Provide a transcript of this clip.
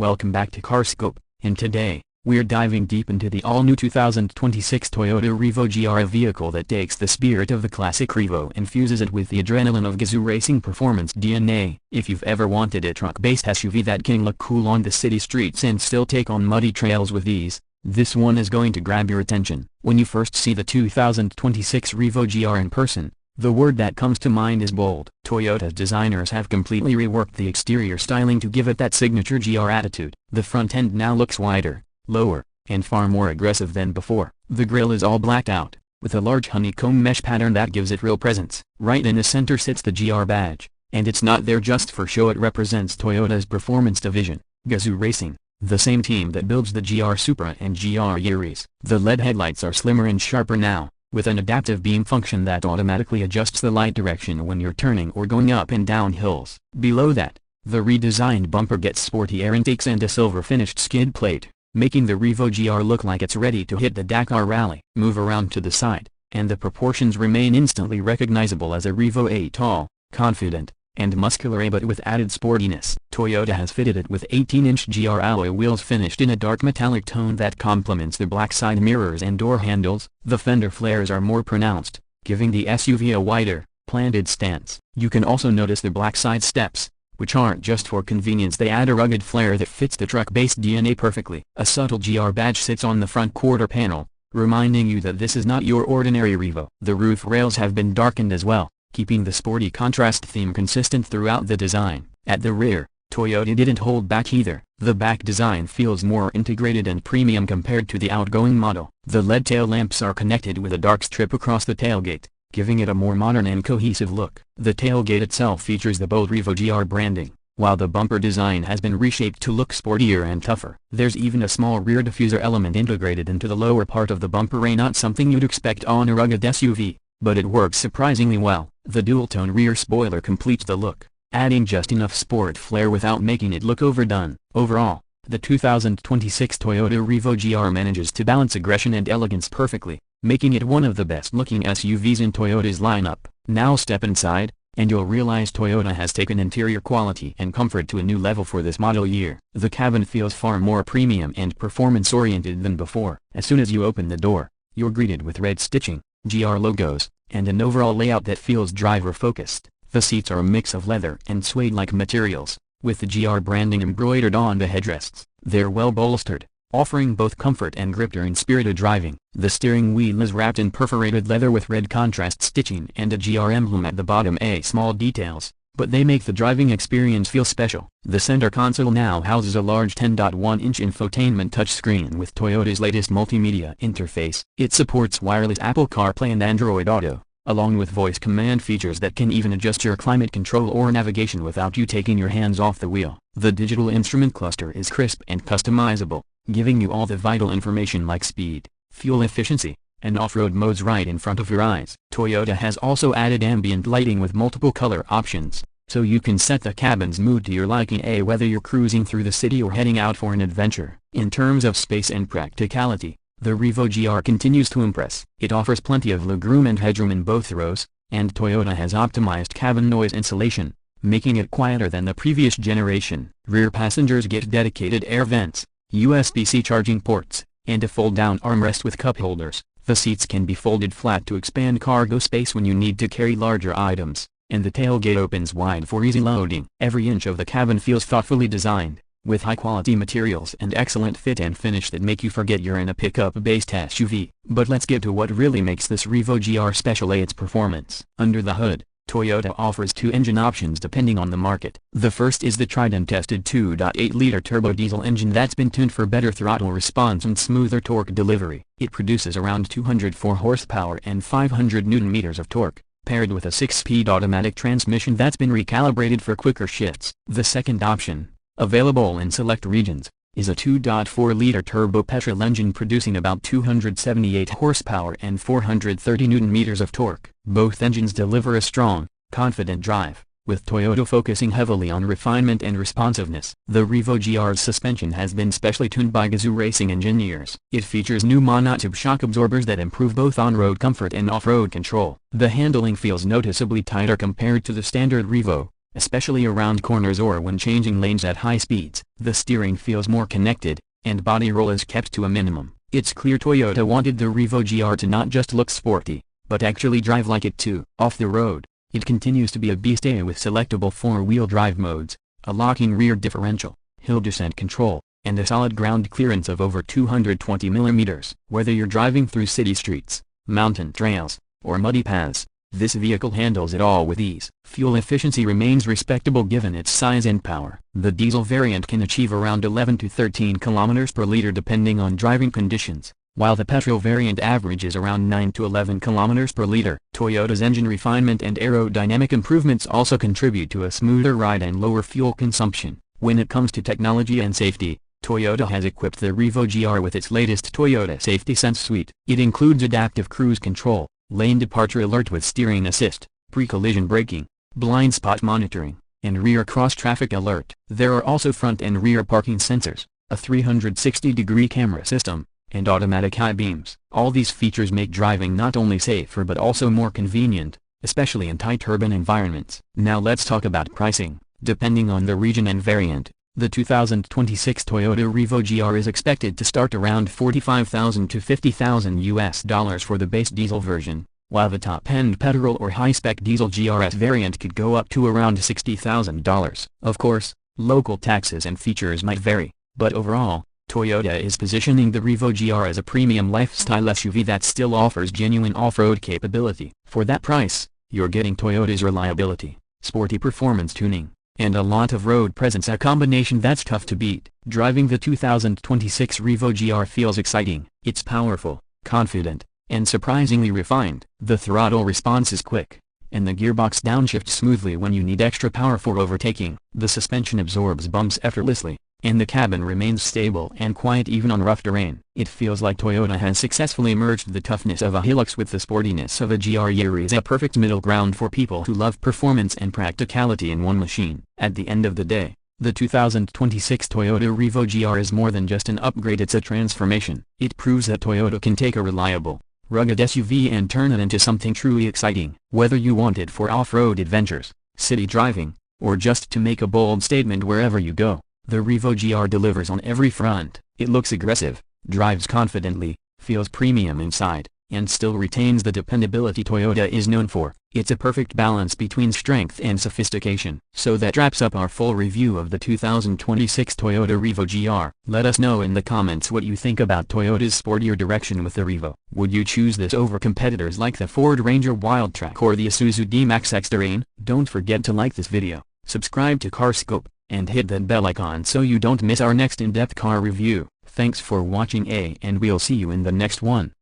Welcome back to CarScope, and today, we're diving deep into the all-new 2026 Toyota Revo GR, a vehicle that takes the spirit of the classic Revo and fuses it with the adrenaline of Gazoo racing performance DNA. If you've ever wanted a truck-based SUV that can look cool on the city streets and still take on muddy trails with ease, this one is going to grab your attention. When you first see the 2026 Revo GR in person, the word that comes to mind is bold. Toyota's designers have completely reworked the exterior styling to give it that signature GR attitude. The front end now looks wider, lower, and far more aggressive than before. The grille is all blacked out, with a large honeycomb mesh pattern that gives it real presence. Right in the center sits the GR badge, and it's not there just for show. It represents Toyota's performance division, Gazoo Racing, the same team that builds the GR Supra and GR Yaris. The LED headlights are slimmer and sharper now, with an adaptive beam function that automatically adjusts the light direction when you're turning or going up and down hills. Below that, the redesigned bumper gets sporty air intakes and a silver-finished skid plate, making the Revo GR look like it's ready to hit the Dakar Rally. Move around to the side, and the proportions remain instantly recognizable as a Revo, a tall, confident, and muscular but with added sportiness. Toyota has fitted it with 18-inch GR alloy wheels finished in a dark metallic tone that complements the black side mirrors and door handles. The fender flares are more pronounced, giving the SUV a wider, planted stance. You can also notice the black side steps, which aren't just for convenience. They add a rugged flair that fits the truck-based DNA perfectly. A subtle GR badge sits on the front quarter panel, reminding you that this is not your ordinary Revo. The roof rails have been darkened as well, keeping the sporty contrast theme consistent throughout the design. At the rear, Toyota didn't hold back either. The back design feels more integrated and premium compared to the outgoing model. The LED tail lamps are connected with a dark strip across the tailgate, giving it a more modern and cohesive look. The tailgate itself features the bold Revo GR branding, while the bumper design has been reshaped to look sportier and tougher. There's even a small rear diffuser element integrated into the lower part of the bumper, not something you'd expect on a rugged SUV, but it works surprisingly well. The dual-tone rear spoiler completes the look, adding just enough sport flair without making it look overdone. Overall, the 2026 Toyota Revo GR manages to balance aggression and elegance perfectly, making it one of the best-looking SUVs in Toyota's lineup. Now step inside, and you'll realize Toyota has taken interior quality and comfort to a new level for this model year. The cabin feels far more premium and performance-oriented than before. As soon as you open the door, you're greeted with red stitching, GR logos, and an overall layout that feels driver-focused. The seats are a mix of leather and suede-like materials, with the GR branding embroidered on the headrests. They're well bolstered, offering both comfort and grip during spirited driving. The steering wheel is wrapped in perforated leather with red contrast stitching and a GR emblem at the bottom. Small details, but they make the driving experience feel special. The center console now houses a large 10.1-inch infotainment touchscreen with Toyota's latest multimedia interface. It supports wireless Apple CarPlay and Android Auto, along with voice command features that can even adjust your climate control or navigation without you taking your hands off the wheel. The digital instrument cluster is crisp and customizable, giving you all the vital information like speed, fuel efficiency, and off-road modes right in front of your eyes. Toyota has also added ambient lighting with multiple color options, so you can set the cabin's mood to your liking, whether you're cruising through the city or heading out for an adventure. In terms of space and practicality, the Revo GR continues to impress. It offers plenty of legroom and headroom in both rows, and Toyota has optimized cabin noise insulation, making it quieter than the previous generation. Rear passengers get dedicated air vents, USB-C charging ports, and a fold-down armrest with cup holders. The seats can be folded flat to expand cargo space when you need to carry larger items, and the tailgate opens wide for easy loading. Every inch of the cabin feels thoughtfully designed, with high-quality materials and excellent fit and finish that make you forget you're in a pickup-based SUV. But let's get to what really makes this Revo GR special: its performance. Under the hood, Toyota offers two engine options depending on the market. The first is the tried-and-tested 2.8-liter turbo diesel engine that's been tuned for better throttle response and smoother torque delivery. It produces around 204 horsepower and 500 Nm of torque, paired with a 6-speed automatic transmission that's been recalibrated for quicker shifts. The second option, available in select regions, is a 2.4-liter turbo petrol engine producing about 278 horsepower and 430 Nm of torque. Both engines deliver a strong, confident drive, with Toyota focusing heavily on refinement and responsiveness. The Revo GR's suspension has been specially tuned by Gazoo racing engineers. It features new monotube shock absorbers that improve both on-road comfort and off-road control. The handling feels noticeably tighter compared to the standard Revo, especially around corners or when changing lanes at high speeds. The steering feels more connected, and body roll is kept to a minimum. It's clear Toyota wanted the Revo GR to not just look sporty, but actually drive like it too. Off the road, it continues to be a beast with selectable four-wheel drive modes, a locking rear differential, hill descent control, and a solid ground clearance of over 220 mm. Whether you're driving through city streets, mountain trails, or muddy paths, this vehicle handles it all with ease. Fuel efficiency remains respectable given its size and power. The diesel variant can achieve around 11 to 13 km per liter depending on driving conditions, while the petrol variant averages around 9 to 11 km per liter. Toyota's engine refinement and aerodynamic improvements also contribute to a smoother ride and lower fuel consumption. When it comes to technology and safety, Toyota has equipped the Revo GR with its latest Toyota Safety Sense suite. It includes adaptive cruise control, lane departure alert with steering assist, pre-collision braking, blind spot monitoring, and rear cross-traffic alert. There are also front and rear parking sensors, a 360-degree camera system, and automatic high beams. All these features make driving not only safer but also more convenient, especially in tight urban environments. Now let's talk about pricing. Depending on the region and variant, the 2026 Toyota Revo GR is expected to start around $45,000 to $50,000 for the base diesel version, while the top-end petrol or high-spec diesel GRS variant could go up to around $60,000. Of course, local taxes and features might vary, but overall, Toyota is positioning the Revo GR as a premium lifestyle SUV that still offers genuine off-road capability. For that price, you're getting Toyota's reliability, sporty performance tuning, and a lot of road presence, a combination that's tough to beat. Driving the 2026 Revo GR feels exciting. It's powerful, confident, and surprisingly refined. The throttle response is quick, and the gearbox downshifts smoothly when you need extra power for overtaking. The suspension absorbs bumps effortlessly, and the cabin remains stable and quiet even on rough terrain. It feels like Toyota has successfully merged the toughness of a Hilux with the sportiness of a GR. Is a perfect middle ground for people who love performance and practicality in one machine. At the end of the day, the 2026 Toyota Revo GR is more than just an upgrade, it's a transformation. It proves that Toyota can take a reliable, rugged SUV and turn it into something truly exciting. Whether you want it for off-road adventures, city driving, or just to make a bold statement wherever you go, the Revo GR delivers on every front. It looks aggressive, drives confidently, feels premium inside, and still retains the dependability Toyota is known for. It's a perfect balance between strength and sophistication. So that wraps up our full review of the 2026 Toyota Revo GR. Let us know in the comments what you think about Toyota's sportier direction with the Revo. Would you choose this over competitors like the Ford Ranger Wildtrak or the Isuzu D-Max X-Terrain? Don't forget to like this video, subscribe to CarScope, and hit that bell icon so you don't miss our next in-depth car review. Thanks for watching and we'll see you in the next one.